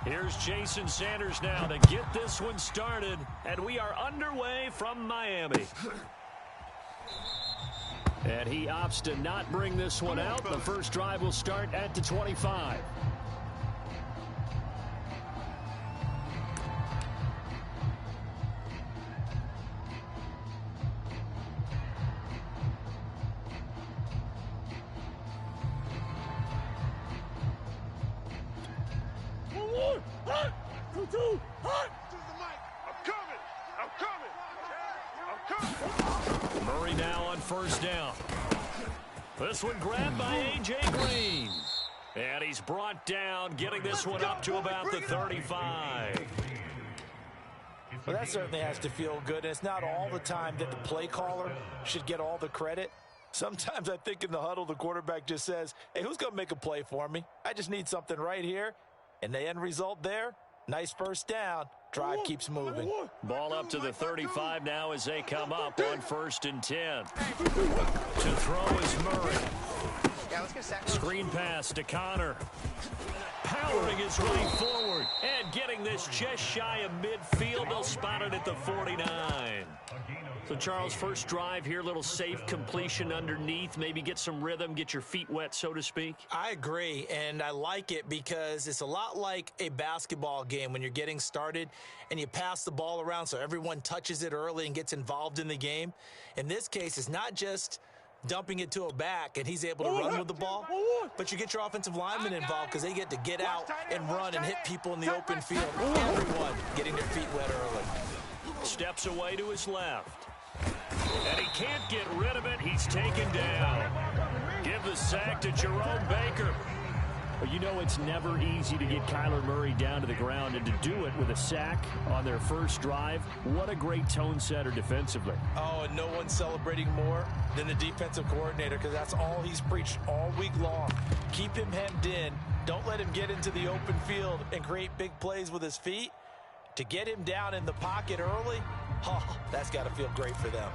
Here's Jason Sanders now to get this one started, and we are underway from Miami. And he opts to not bring this one out. The first drive will start at the 25. Murray now on first down. This one grabbed by A.J. Green. And he's brought down, getting this one up to about the 35. Well, that certainly has to feel good. And it's not all the time that the play caller should get all the credit. Sometimes I think in the huddle, the quarterback just says, hey, who's going to make a play for me? I just need something right here. And the end result there, nice first down. Drive keeps moving. Ball up to the 35 now as they come up on 1st and 10. To throw is Murray. Screen pass to Connor. Powering his way forward and getting this just shy of midfield. They'll spot it at the 49. So, Charles, first drive here, little safe completion underneath. Maybe get some rhythm, get your feet wet, so to speak. I agree, and I like it because it's a lot like a basketball game when you're getting started and you pass the ball around so everyone touches it early and gets involved in the game. In this case, it's not just dumping it to a back and he's able to run with the ball, but you get your offensive linemen involved because they get to get out and run and hit people in the open field. Everyone getting their feet wet early. Steps away to his left. And he can't get rid of it. He's taken down. Give the sack to Jerome Baker. Well, you know it's never easy to get Kyler Murray down to the ground, and to do it with a sack on their first drive, what a great tone setter defensively. Oh, and no one's celebrating more than the defensive coordinator because that's all he's preached all week long. Keep him hemmed in. Don't let him get into the open field and create big plays with his feet. To get him down in the pocket early, oh, that's got to feel great for them.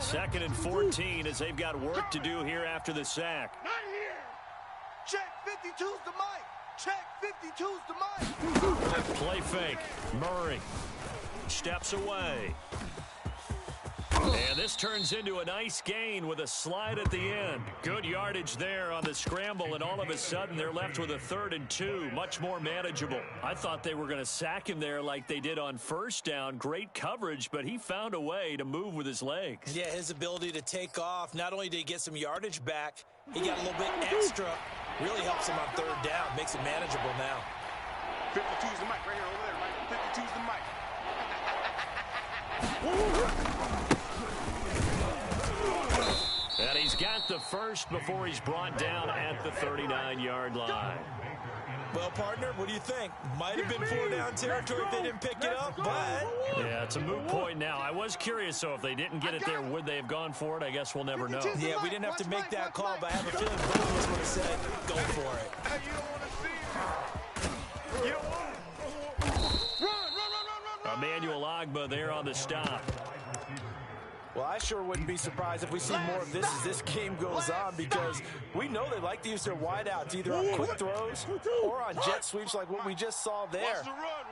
2nd and 14 as they've got work to do here after the sack. Not here. Check 52's the mic. Check 52's the mic. Play fake. Murray steps away. And this turns into a nice gain with a slide at the end. Good yardage there on the scramble, and all of a sudden they're left with a 3rd and 2, much more manageable. I thought they were going to sack him there like they did on first down. Great coverage, but he found a way to move with his legs. Yeah, his ability to take off, not only did he get some yardage back, he got a little bit extra. Really helps him on 3rd down, makes it manageable now. 52's the mic right here over there, Mike. 52's the mic. And he's got the first before he's brought down at the 39-yard line. Well, partner, what do you think? Might have been 4-down territory if they didn't pick it up, but... Yeah, it's a moot point now. I was curious, so if they didn't get it there, would they have gone for it? I guess we'll never know. Yeah, we didn't have to make that call, but I have a feeling both of us would have said, go for it. You don't want to see it. You don't want it. Run. Emmanuel Ogbah there on the stop. Well, I sure wouldn't be surprised if we see more of this as this game goes on because we know they like to use their wideouts either on quick throws or on jet sweeps like what we just saw there.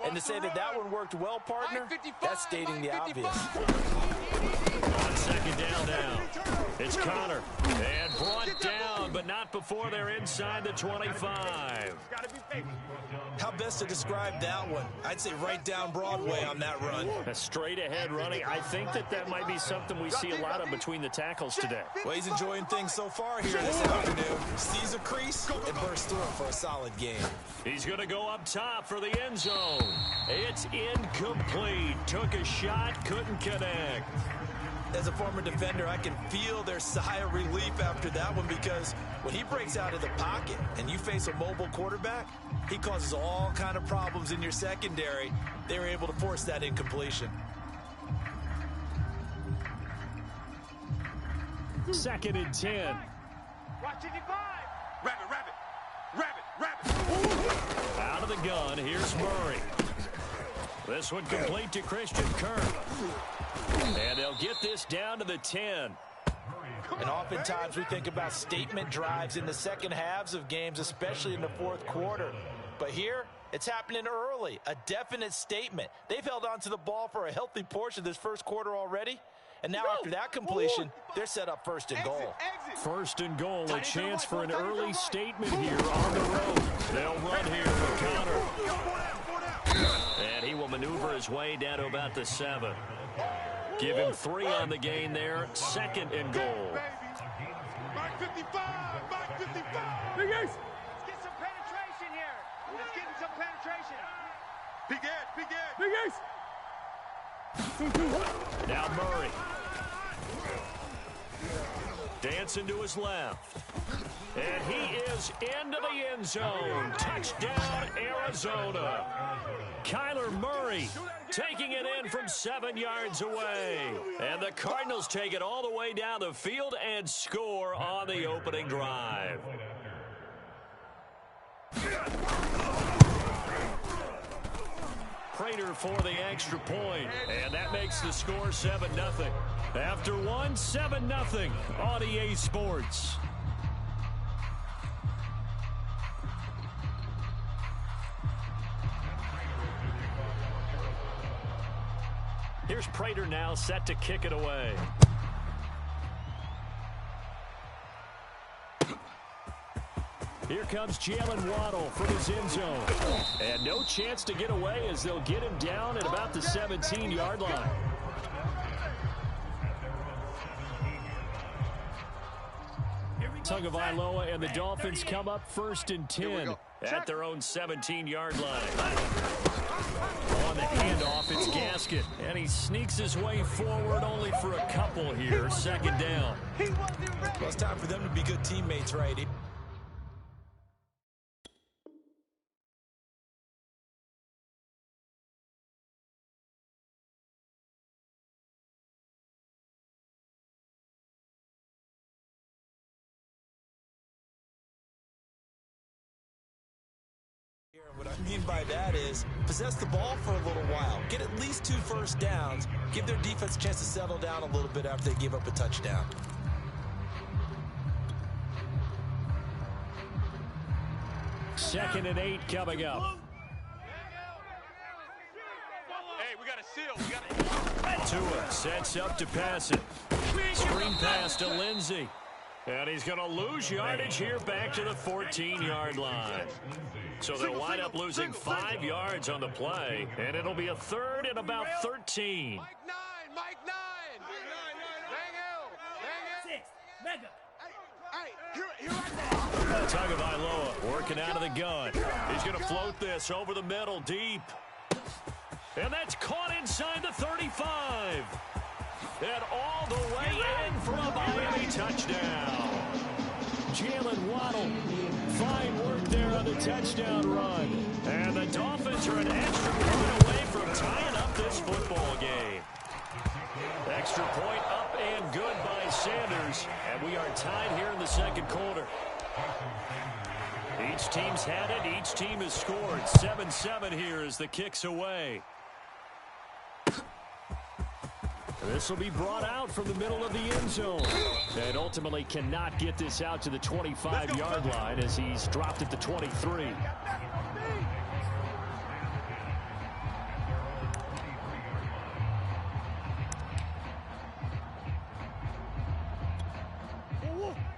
And to say that that one worked well, partner, that's stating the obvious. On 2nd down now. It's Connor. And brought down, but not before they're inside the 25. How best to describe that one? I'd say right down Broadway on that run. A straight ahead running. I think that might be something we see a lot of between the tackles today. Well, he's enjoying things so far here this afternoon. Sees a crease and bursts through it for a solid game. He's going to go up top for the end zone. It's incomplete. Took a shot, couldn't connect. As a former defender, I can feel their sigh of relief after that one because when he breaks out of the pocket and you face a mobile quarterback, he causes all kind of problems in your secondary. They were able to force that incompletion. 2nd and 10. Watch 55. Rabbit. Out of the gun, here's Murray. This one complete to Christian Kirk. And they'll get this down to the 10. And oftentimes we think about statement drives in the second halves of games, especially in the fourth quarter. But here, it's happening early, a definite statement. They've held on to the ball for a healthy portion of this first quarter already. And now after that completion, they're set up first and goal. First and goal, a chance for an early statement here on the road. They'll run here for Connor. And he will maneuver his way down to about the 7. Give him 3 on the gain there. Second and goal. Mike 55! Mike 55! Big Ace! Get some penetration here. Let's get some penetration. Big Ed, Big Ed. Big Ace! Now Murray. Dancing to his left. And he is into the end zone. Touchdown, Arizona. Kyler Murray taking it in from 7 yards away. And the Cardinals take it all the way down the field and score on the opening drive. Prater for the extra point, and that makes the score 7-0. After one, 7-0 on EA Sports. Here's Prater now set to kick it away. Here comes Jalen Waddle from his end zone. And no chance to get away as they'll get him down at about the 17-yard line. Tagovailoa and the Dolphins come up first and 10 at their own 17-yard line. On the handoff, it's Gasket. And he sneaks his way forward only for a couple here. Second down. Well, it's time for them to be good teammates, right? What I mean by that is possess the ball for a little while. Get at least 2 first downs. Give their defense a chance to settle down a little bit after they give up a touchdown. Second and 8 coming up. Hey, we got a seal. Tua sets up to pass it. Screen pass to Lindsey. And he's going to lose yardage here back to the 14-yard line. So they'll wind up losing 5 yards on the play, and it'll be a third and about 13. Mike 9, Mike 9. Bang out. 6, mega. Hey, here I go. Tagovailoa working out of the gun. He's going to float this over the middle deep. And that's caught inside the 35. And all the way in for a Miami touchdown. Jalen Waddle, fine work there on the touchdown run. And the Dolphins are an extra point away from tying up this football game. Extra point up and good by Sanders. And we are tied here in the second quarter. Each team's had it. Each team has scored. 7-7 here as the kick's away. This will be brought out from the middle of the end zone. And ultimately cannot get this out to the 25-yard line as he's dropped at the 23.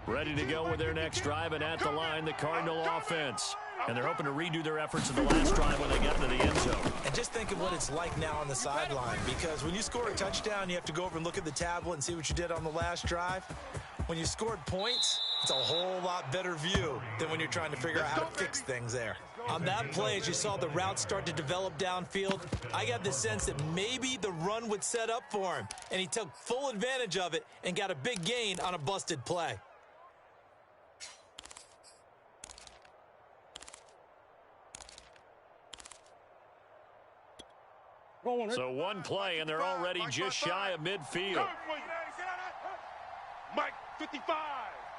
Ready to go with their next drive, and at the line, the Cardinal offense. And they're hoping to redo their efforts in the last drive when they got into the end zone. And just think of what it's like now on the sideline, because when you score a touchdown, you have to go over and look at the tablet and see what you did on the last drive. When you scored points, it's a whole lot better view than when you're trying to figure out how to fix things there. On that play, as you saw the route start to develop downfield, I got the sense that maybe the run would set up for him, and he took full advantage of it and got a big gain on a busted play. So one play, and they're already just shy of midfield. Mike 55,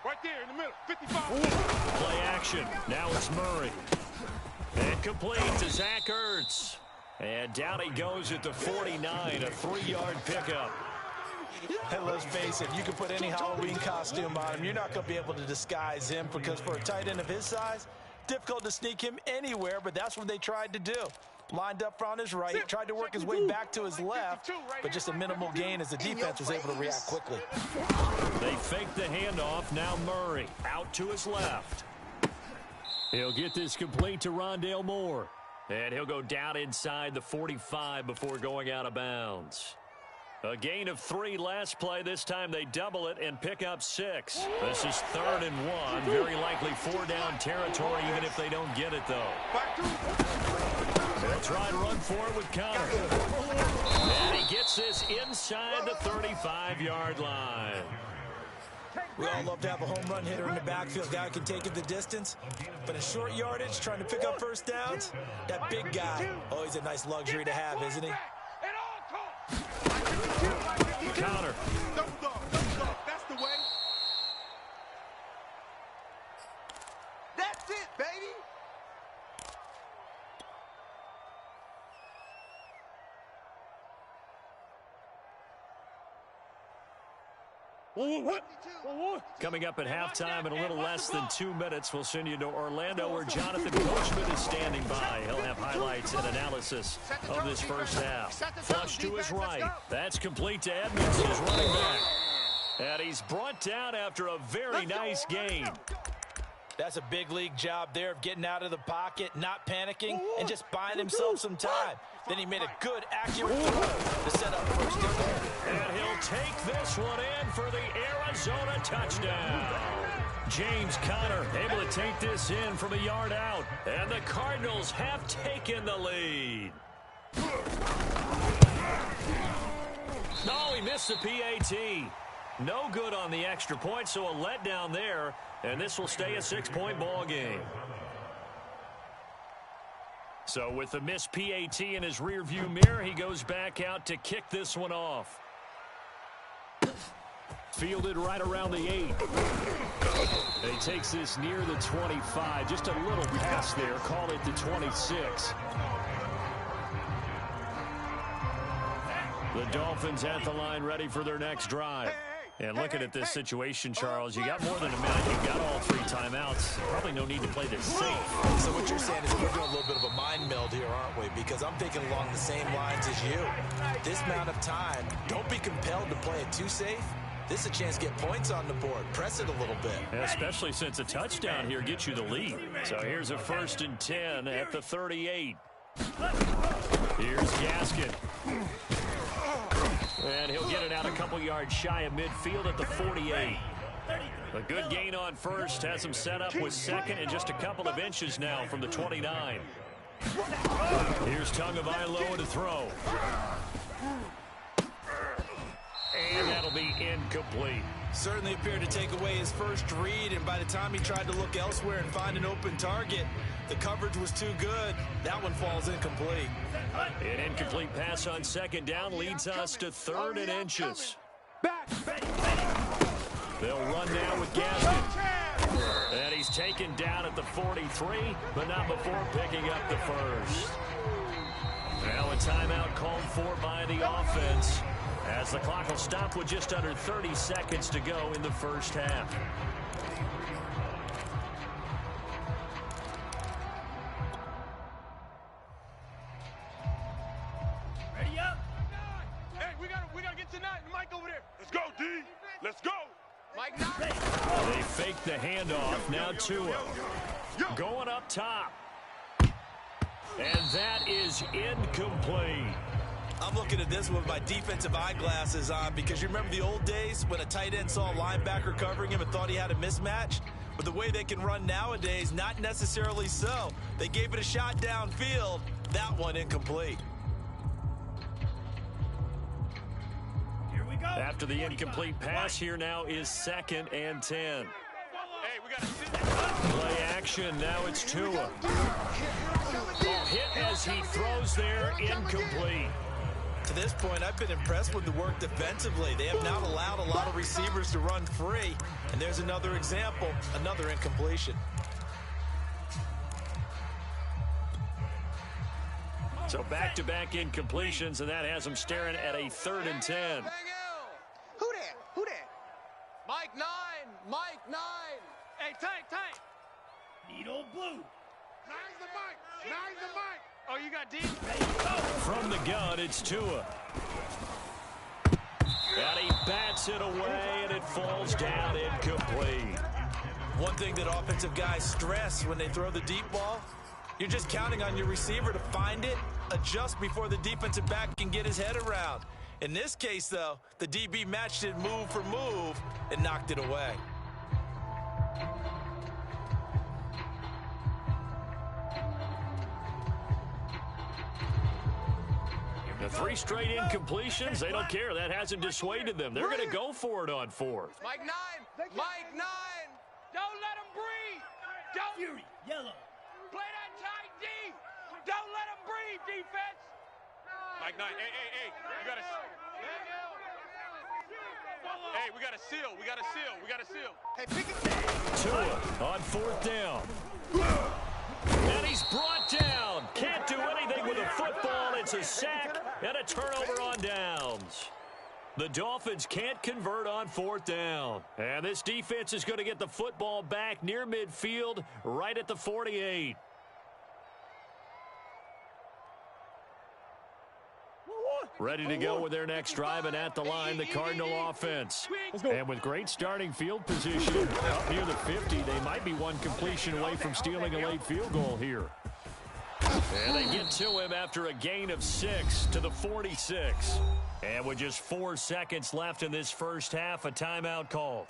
right there in the middle, 55. Play action. Now it's Murray. And complete to Zach Ertz. And down he goes at the 49, a 3-yard pickup. And let's face it, you can put any Halloween costume on him. You're not going to be able to disguise him because for a tight end of his size, difficult to sneak him anywhere, but that's what they tried to do. Lined up on his right, tried to work his way back to his left, but just a minimal gain as the defense was able to react quickly. They fake the handoff. Now Murray out to his left. He'll get this complete to Rondale Moore. And he'll go down inside the 45 before going out of bounds. A gain of 3 last play. This time they double it and pick up 6. This is 3rd and 1. Very likely 4-down territory even if they don't get it, though. They'll try to run for it with Connor. And he gets this inside the 35-yard line. We all love to have a home run hitter in the backfield. Guy can take it the distance. But in short yardage, trying to pick up first downs, that big guy, always a nice luxury to have, isn't he? Connor. Double dog. That's the way. That's it, baby. Coming up at halftime in a little less than 2 minutes, we'll send you to Orlando where Jonathan Coachman is standing by. He'll have highlights and analysis of this first half. Flush to his right. That's complete to Edmonds, his running back. And he's brought down after a very nice gain. That's a big league job there of getting out of the pocket, not panicking, and just buying himself some time. Then he made a good, accurate throw to set up first down. And he'll take this one in for the Arizona touchdown. James Conner able to take this in from a yard out. And the Cardinals have taken the lead. No, he missed the PAT. No good on the extra point, so a letdown there. And this will stay a 6-point ball game. So with the missed PAT in his rearview mirror, he goes back out to kick this one off. Fielded right around the 8. And he takes this near the 25. Just a little pass there. Call it the 26. The Dolphins at the line ready for their next drive. And looking at this situation, Charles, you got more than a minute. You've got all 3 timeouts. Probably no need to play this safe. So what you're saying is we're doing a little bit of a mind meld here, aren't we? Because I'm thinking along the same lines as you. This amount of time, don't be compelled to play it too safe. This is a chance to get points on the board. Press it a little bit. Yeah, especially since a touchdown here gets you the lead. So here's a 1st and 10 at the 38. Here's Gaskin. And he'll get it out a couple yards shy of midfield at the 48. A good gain on first. Has him set up with second and just a couple of inches now from the 29. Here's Tagovailoa to throw. And that'll be incomplete. Certainly appeared to take away his first read, and by the time he tried to look elsewhere and find an open target, the coverage was too good. That one falls incomplete. An incomplete pass on 2nd down leads us to 3rd and inches. They'll run now with Gaskin. And he's taken down at the 43, but not before picking up the first. Now a timeout called for by the offense, as the clock will stop with just under 30 seconds to go in the first half. Ready up? Hey, we gotta get tonight. Mike over there. Let's go, D. Let's go. Mike, they fake the handoff. Now Tua going up top. And that is incomplete. I'm looking at this with my defensive eyeglasses on because you remember the old days when a tight end saw a linebacker covering him and thought he had a mismatch? But the way they can run nowadays, not necessarily so. They gave it a shot downfield. That one incomplete. here we go. After the incomplete pass, here now is 2nd and 10. Hey, we gotta sit there. Play action. Now it's Tua. Hit as he throws there, incomplete. To this point, I've been impressed with the work defensively. They have not allowed a lot of receivers to run free. And there's another example, another incompletion. So back-to-back incompletions, and that has them staring at a 3rd and 10. Hey, Tank. Need old blue. Nice the mic. Oh, you got D? From the gun, it's Tua. And he bats it away, and it falls down incomplete. One thing that offensive guys stress when they throw the deep ball, you're just counting on your receiver to find it, adjust before the defensive back can get his head around. In this case, though, the DB matched it move for move and knocked it away. The 3 straight incompletions, they don't care. That hasn't dissuaded them. They're going to go for it on 4th. Mike 9. Don't let him breathe. Don't. Fury, yellow. Play that tight D. Don't let him breathe, defense. Mike 9. Hey. You got to. Hey, we got to seal. Hey, pick it. Tua on 4th down. And he's brought down. Can't do anything with a football. It's a sack and a turnover on downs. The Dolphins can't convert on 4th down. And this defense is going to get the football back near midfield, right at the 48. Ready to go with their next drive, and at the line, the Cardinal offense. And with great starting field position up near the 50, they might be one completion away from stealing a late field goal here. And they get to him after a gain of 6 to the 46. And with just 4 seconds left in this first half, a timeout call.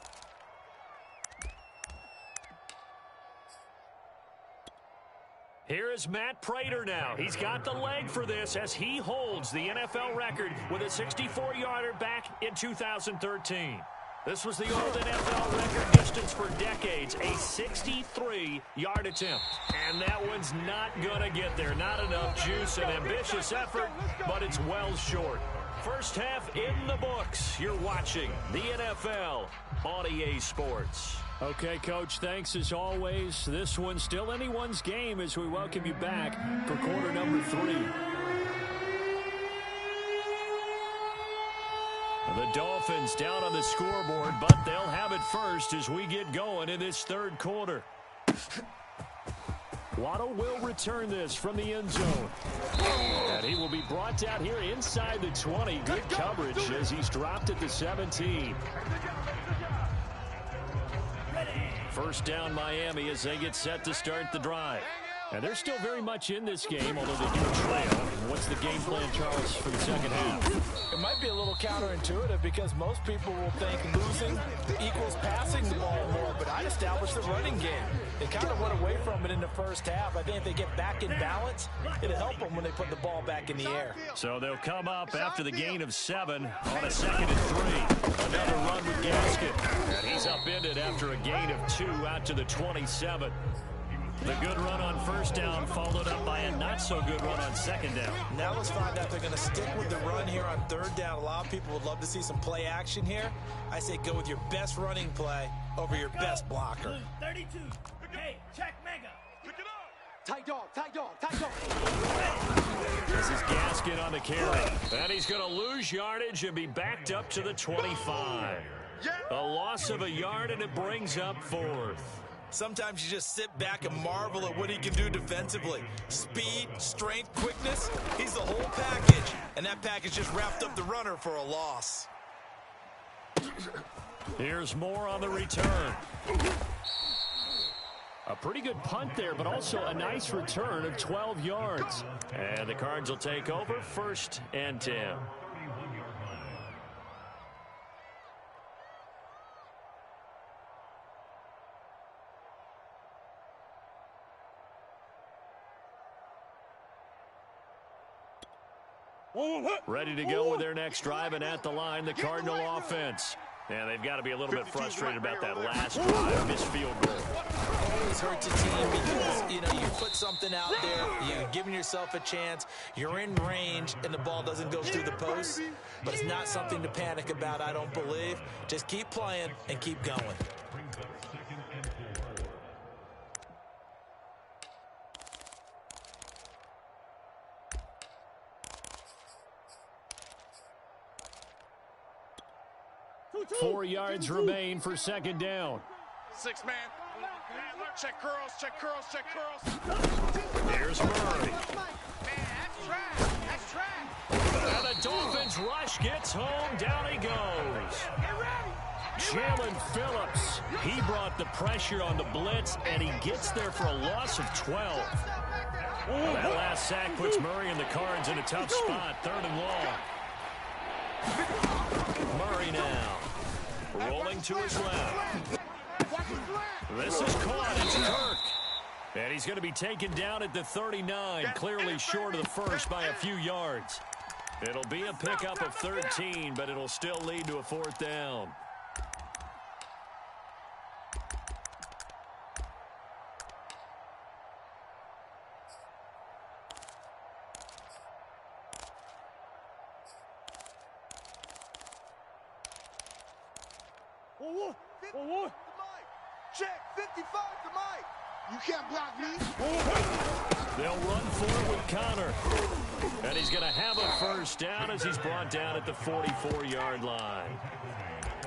Here is Matt Prater now. He's got the leg for this as he holds the NFL record with a 64-yarder back in 2013. This was the old NFL record distance for decades, a 63-yard attempt. And that one's not going to get there. Not enough juice, an ambitious effort, but it's well short. First half in the books. You're watching the NFL on EA Sports. Okay, Coach, thanks as always. This one's still anyone's game as we welcome you back for quarter number 3. The Dolphins down on the scoreboard, but they'll have it first as we get going in this third quarter. Waddle will return this from the end zone. And he will be brought down here inside the 20. Good coverage as he's dropped at the 17. First down Miami as they get set to start the drive. And they're still very much in this game, although they do trail. What's the game plan, Charles, for the second half? It might be a little counterintuitive because most people will think losing equals passing the ball more, but I'd establish the running game. They kind of went away from it in the first half. I think if they get back in balance, it'll help them when they put the ball back in the air. So they'll come up after the gain of 7 on a 2nd and 3. Another run with Gaskin. And he's upended after a gain of 2 out to the 27. The good run on first down followed up by a not-so-good run on second down. Now let's find out if they're going to stick with the run here on third down. A lot of people would love to see some play action here. I say go with your best running play over your best blocker. 32. Hey, check mega. Tight dog. This is Gaskin on the carry. And he's going to lose yardage and be backed up to the 25. A loss of a yard, and it brings up 4th. Sometimes you just sit back and marvel at what he can do defensively. Speed, strength, quickness, he's the whole package. And that package just wrapped up the runner for a loss. Here's more on the return. A pretty good punt there, but also a nice return of 12 yards. And the Cards will take over 1st and 10. Ready to go with their next drive, and at the line, the Cardinal offense. And they've got to be a little bit frustrated about that last drive, missed field goal. Always hurts a team because, you put something out there, you're giving yourself a chance, you're in range, and the ball doesn't go through the post. But it's not something to panic about, I don't believe. Just keep playing and keep going. Four yards remain for second down. 6 man. Check curls, check curls, check curls. Here's Murray. Man, that's trash. That's trash. And the Dolphins rush gets home. Down he goes. Jalen Phillips. He brought the pressure on the blitz, and he gets there for a loss of 12. That last sack puts Murray and the Cards in a tough spot. 3rd and long. Murray now. Rolling to his left. This is caught. It's Kirk. And he's going to be taken down at the 39, clearly short of the first by a few yards. It'll be a pickup of 13, but it'll still lead to a 4th down. Check 55 to Mike. You can't block me. They'll run for it with Connor. And he's going to have a 1st down as he's brought down at the 44-yard line.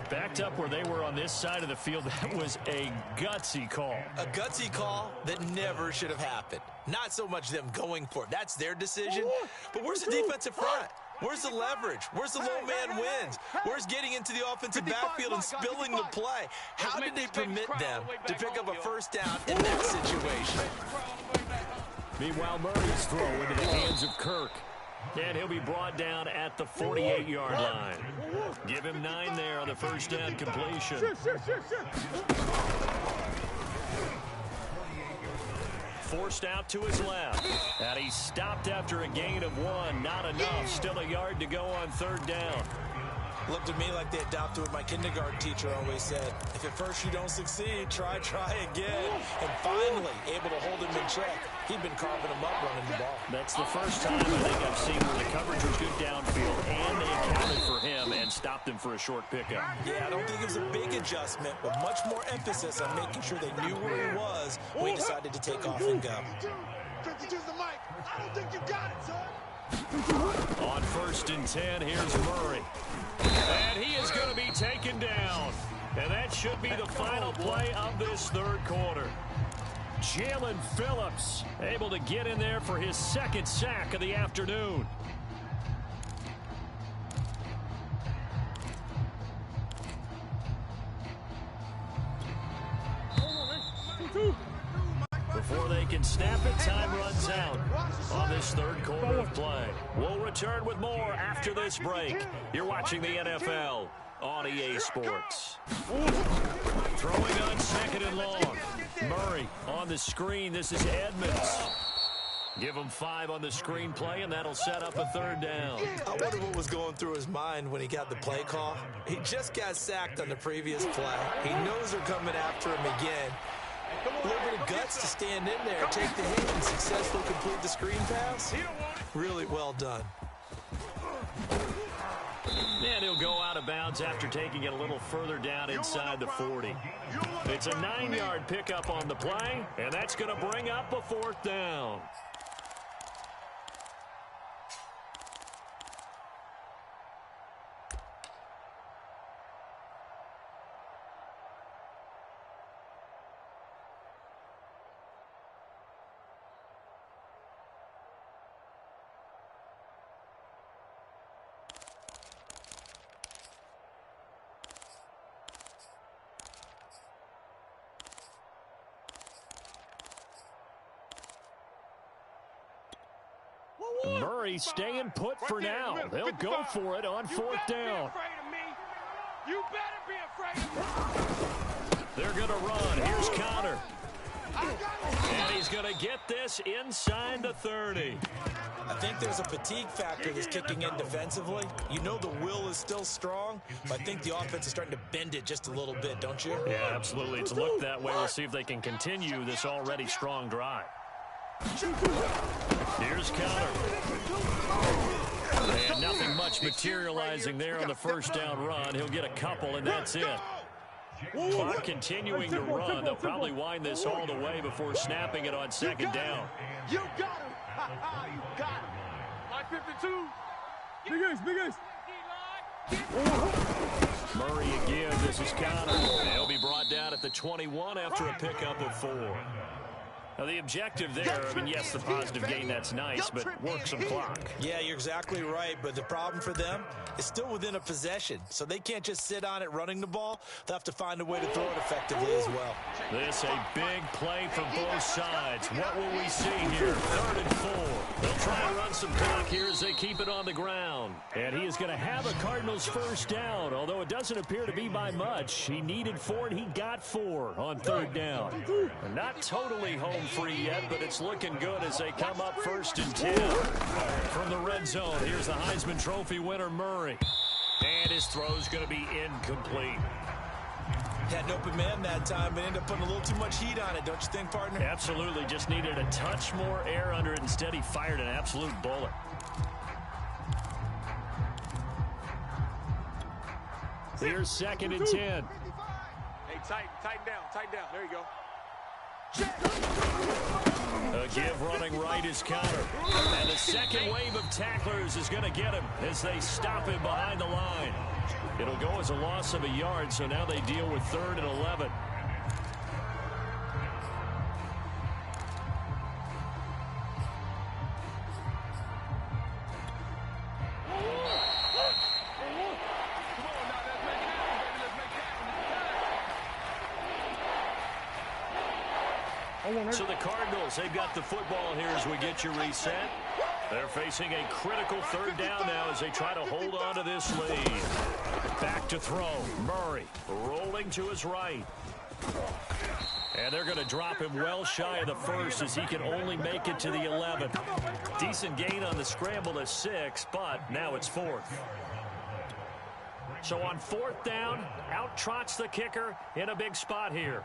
Backed up where they were on this side of the field, that was a gutsy call. A gutsy call that never should have happened. Not so much them going for it. That's their decision. But where's the defensive front? Where's the leverage? Where's the low man wins? Where's getting into the offensive backfield and spilling the play? How did they permit them to pick up a 1st down in that situation? Meanwhile, Murray's throw into the hands of Kirk. And he'll be brought down at the 48-yard line. Give him 9 there on the 1st down completion. Forced out to his left. And he stopped after a gain of 1. Not enough. Still a yard to go on 3rd down. Looked to me like they adopted what my kindergarten teacher always said. If at first you don't succeed, try again. And finally, able to hold him in check. He'd been carving him up running the ball. That's the first time I think I've seen where the coverage was good downfield, and they accounted for him and stopped him for a short pickup. Yeah, I don't think it was a big adjustment, but much more emphasis on making sure they knew where he was when he decided to take off and go. 52's the mic. I don't think you got it, son. On 1st and 10, here's Murray. And he is going to be taken down. And that should be the final play of this 3rd quarter. Jalen Phillips able to get in there for his 2nd sack of the afternoon. Before they can snap it, time runs out on this 3rd quarter of play. We'll return with more after this break. You're watching the NFL on EA Sports. Throwing on 2nd and long. Murray on the screen. This is Edmonds. Give him 5 on the screen play, and that'll set up a 3rd down. I wonder what was going through his mind when he got the play call. He just got sacked on the previous play. He knows they're coming after him again. A little bit of guts to stand in there, take the hit, and successfully complete the screen pass. Really well done. And he'll go out of bounds after taking it a little further down inside the 40. It's a 9-yard pickup on the play, and that's going to bring up a 4th down. Murray staying put for now. They'll go for it on 4th down. You better be afraid of me. They're going to run. Here's Connor. And he's going to get this inside the 30. I think there's a fatigue factor that's kicking in defensively. You know the will is still strong, but I think the offense is starting to bend it just a little bit, don't you? Yeah, absolutely. It's looked that way. We'll see if they can continue this already strong drive. Here's Connor. And nothing much materializing there on the 1st down run. He'll get a couple, and that's it. Clock continuing to run. They'll probably wind this all the way before snapping it on 2nd down. You got him. You got him. Like 52. Big ace, big ace. Murray again. This is Connor. He'll be brought down at the 21 after a pickup of 4. Now, the objective there, I mean, yes, the positive gain, that's nice, but work some clock. Yeah, you're exactly right, but the problem for them is still within a possession, so they can't just sit on it running the ball. They'll have to find a way to throw it effectively as well. This a big play for both sides. What will we see here? 3rd and 4. They'll try to run some clock here as they keep it on the ground. And he is going to have a Cardinals first down, although it doesn't appear to be by much. He needed 4, and he got 4 on 3rd down. Not totally home free yet, but it's looking good as they come up 1st and 10. From the red zone, here's the Heisman Trophy winner, Murray. And his throw's going to be incomplete. Had an open man that time, but ended up putting a little too much heat on it, don't you think, partner? Absolutely, just needed a touch more air under it. Instead, he fired an absolute bullet. Here's 2nd and 10. Hey, tighten down. There you go. A give running right is Connor. And the second wave of tacklers is going to get him as they stop him behind the line. It'll go as a loss of a yard, so now they deal with 3rd and 11. So the Cardinals, they've got the football here as we get you reset. They're facing a critical 3rd down now as they try to hold on to this lead. Back to throw. Murray rolling to his right. And they're going to drop him well shy of the 1st as he can only make it to the 11th. Decent gain on the scramble to 6, but now it's 4th. So on 4th down, out trots the kicker in a big spot here.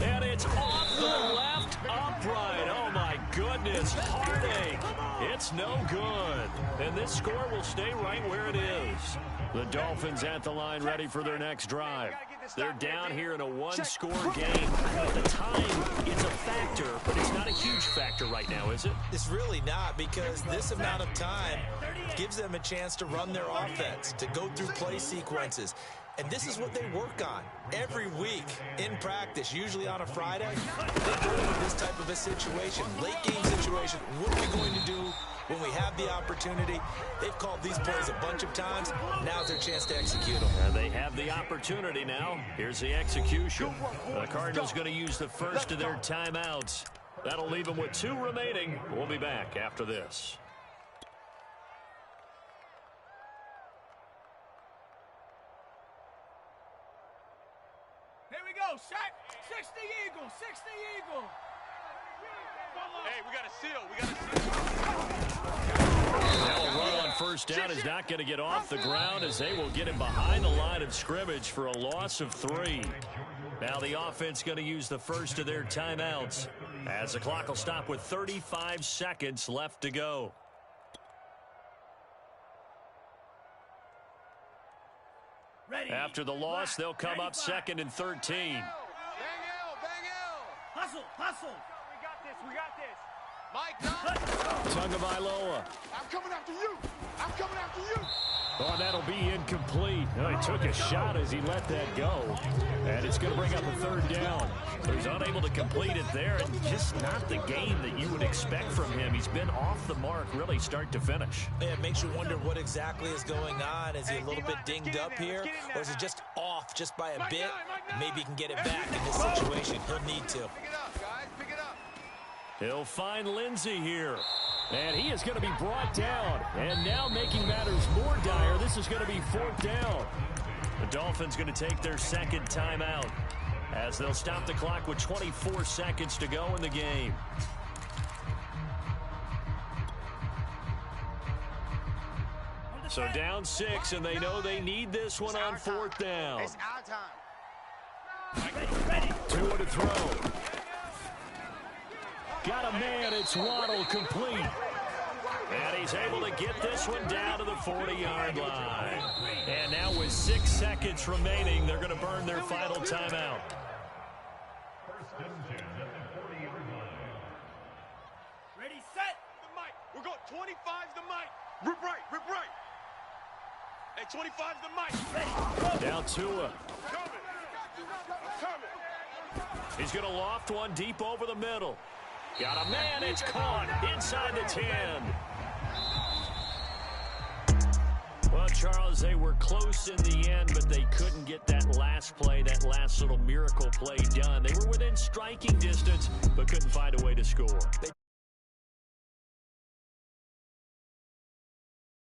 And it's off the left upright. Oh, my goodness. Heartache. It's no good. And this score will stay right where it is. The Dolphins at the line ready for their next drive. They're down here in a 1-score game. The time is a factor, but it's not a huge factor right now, is it? It's really not, because this amount of time gives them a chance to run their offense, to go through play sequences. And this is what they work on every week in practice, usually on a Friday. They go into this type of a situation, late game situation. What are we going to do when we have the opportunity? They've called these plays a bunch of times. Now's their chance to execute them. And they have the opportunity now. Here's the execution. The Cardinals going to use the first of their timeouts. That'll leave them with 2 remaining. We'll be back after this. Here we go, set. 60 Eagle, 60 Eagle. Hey, we got a seal. Now a run on 1st down is not going to get off the ground as they will get him behind the line of scrimmage for a loss of 3. Now the offense going to use the first of their timeouts as the clock will stop with 35 seconds left to go. Ready. After the loss, they'll come up 2nd and 13. Bang L. Hustle, hustle. We got this. Mike, Don. Tagovailoa. I'm coming after you. Oh, that'll be incomplete. Oh, he took a shot as he let that go. And it's going to bring up a 3rd down. But he's unable to complete it there, and just not the game that you would expect from him. He's been off the mark really start to finish. Yeah, it makes you wonder what exactly is going on. Is he a little bit dinged up here, or is it just off just by a bit? Maybe he can get it back in this situation. He'll need to. Pick it up, guys. Pick it up. He'll find Lindsey here. And he is going to be brought down. And now making matters more dire, this is going to be 4th down. The Dolphins going to take their 2nd timeout as they'll stop the clock with 24 seconds to go in the game. So down 6, and they know they need this one on 4th down. It's our time. Ready. 2 to throw. Got a man, it's Waddle complete. And he's able to get this one down to the 40-yard line. And now with 6 seconds remaining, they're going to burn their final timeout. 25's the mic. Rip right, rip right. Hey, 25's the mic. Down Tua. Coming. I'm coming. He's going to loft one deep over the middle. Got a man, it's caught inside the 10. Well, Charles, they were close in the end, but they couldn't get that last play, that last little miracle play done. They were within striking distance, but couldn't find a way to score.